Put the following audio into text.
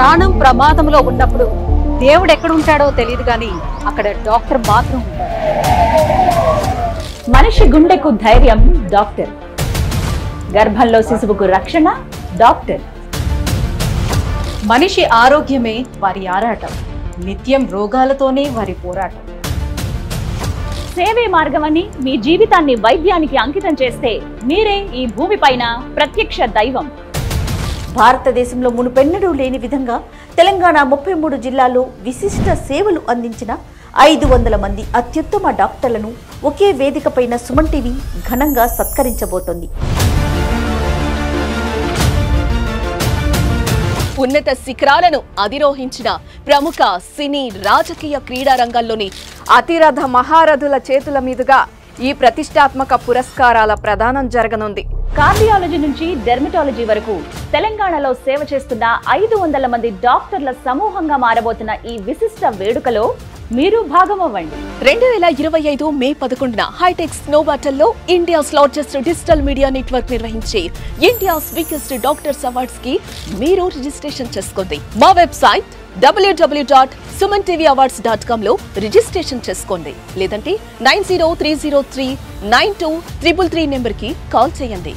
ప్రాణం ప్రమాదంలో ఉన్నప్పుడు దేవుడు ఎక్కడ ఉంటాడో తెలియదు కానీ అక్కడ డాక్టర్ మాత్రం ఉంటాడు. మనిషి గుండెకు ధైర్యం డాక్టర్, గర్భంలో శిశువుకు రక్షణ డాక్టర్. మనిషి ఆరోగ్యమే వారి ఆరాటం, నిత్యం రోగాలతోనే వారి పోరాటం. సేవే మార్గమని మీ జీవితాన్ని వైద్యానికి అంకితం చేస్తే మీరే ఈ భూమిపైన ప్రత్యక్ష దైవం. భారతదేశంలో మునుపెన్నడూ లేని విధంగా తెలంగాణ 33 జిల్లాల్లో విశిష్ట సేవలు అందించిన 500 మంది అత్యుత్తమ డాక్టర్లను ఒకే వేదికపైన సుమన్ టీవీ ఘనంగా సత్కరించబోతోంది. ఉన్నత శిఖరాలను అధిరోహించిన ప్రముఖ సినీ రాజకీయ క్రీడా రంగాల్లోని అతిరథ మహారథుల చేతుల మీదుగా ఈ ప్రతిష్టాత్మక పురస్కారాల ప్రదానం జరగనుంది. కార్డియాలజీ నుంచి డెర్మటాలజీ వరకు తెలంగాణలో సేవ చేస్తున్న 500 మంది డాక్టర్ల సమూహంగా మారబోతున్న ఈ విశిష్ట వేడుకలో మీరు భాగమవ్వండి. 2025 మే 11న హైటెక్స్ నోవాటల్లో India's largest digital media network నిర్వహించే ఇండియాస్ బిగ్గెస్ట్ డాక్టర్స్ అవార్డ్స్ కి మీరు రిజిస్ట్రేషన్ చేసుకోండి. మా వెబ్సైట్ www.sumanTVawards.com లో రిజిస్ట్రేషన్ చేసుకోండి. లేదంటే 9030392333 నెంబర్ కి కాల్ చేయండి.